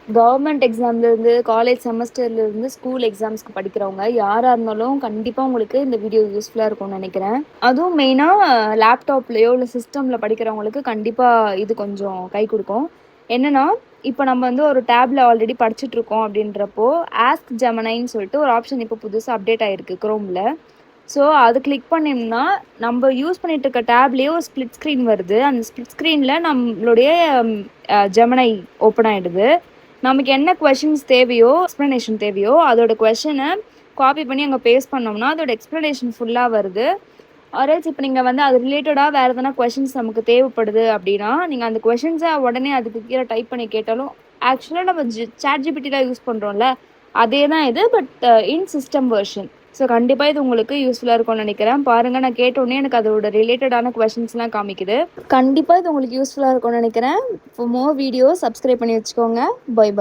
Government எக்ஸாம்லேருந்து, college செமஸ்டர்லேருந்து, school எக்ஸாம்ஸ்க்கு படிக்கிறவங்க யாரா இருந்தாலும் கண்டிப்பா உங்களுக்கு இந்த வீடியோ யூஸ்ஃபுல்லா இருக்கும்னு நெனைக்கிறேன். அதுவும் மெயினா லேப்டாப்லயோ, இல்ல சிஸ்டம்ல படிக்கிறவங்களுக்கு கண்டிப்பா இது கொஞ்சம் கை குடுக்கும். என்னன்னா, இப்ப நம்ம வந்து ஒரு டேப்ல ஆல்ரெடி படிச்சுட்டுருக்கோம் அப்படின்றப்போ, ஆஸ்க் ஜெமினின்னு சொல்லிட்டு ஒரு ஆப்ஷன் இப்போ புதுசா அப்டேட் ஆயிருக்கு குரோம்ல. ஸோ அது கிளிக் பண்ணோம்னா, நம்ம யூஸ் பண்ணிட்டு இருக்க டேப்லயே ஒரு ஸ்ப்ளிட் ஸ்க்ரீன் வருது. அந்த ஸ்ப்ளிட் ஸ்க்ரீன்ல நம்மளுடைய ஜெமினை ஓப்பன் ஆயிடுது. நமக்கு என்ன கொஷின்ஸ் தேவையோ, எக்ஸ்ப்ளனேஷன் தேவையோ, அதோட கொஷினை காப்பி பண்ணி அங்கே பேஸ்ட் பண்ணோம்னா அதோட எக்ஸ்ப்ளனேஷன் ஃபுல்லாக வருது. ஆர்எல்ஸ் இப்போ நீங்கள் வந்து அது ரிலேட்டடாக வேறு எதனா கொஷின்ஸ் நமக்கு தேவைப்படுது அப்படின்னா, நீங்கள் அந்த கொஷின்ஸை உடனே அதுக்கு கீழே டைப் பண்ணி கேட்டாலும், ஆக்சுவலாக நம்ம சாட் ஜிபிடிலாம் யூஸ் பண்ணுறோம்ல, அதே தான் இது. But in system version. So கண்டிப்பாக இது உங்களுக்கு யூஸ்ஃபுல்லாக இருக்கும்னு நினைக்கிறேன். பாருங்கள், நான் கேட்டோடனே எனக்கு அதோட ரிலேட்டடான கொஷின்ஸ்லாம் காமிக்குது. கண்டிப்பாக இது உங்களுக்கு யூஸ்ஃபுல்லாக இருக்கும்னு நினைக்கிறேன். ஃபார் மோர் வீடியோஸ் சப்ஸ்கிரைப் பண்ணி வச்சுக்கோங்க. Bye by.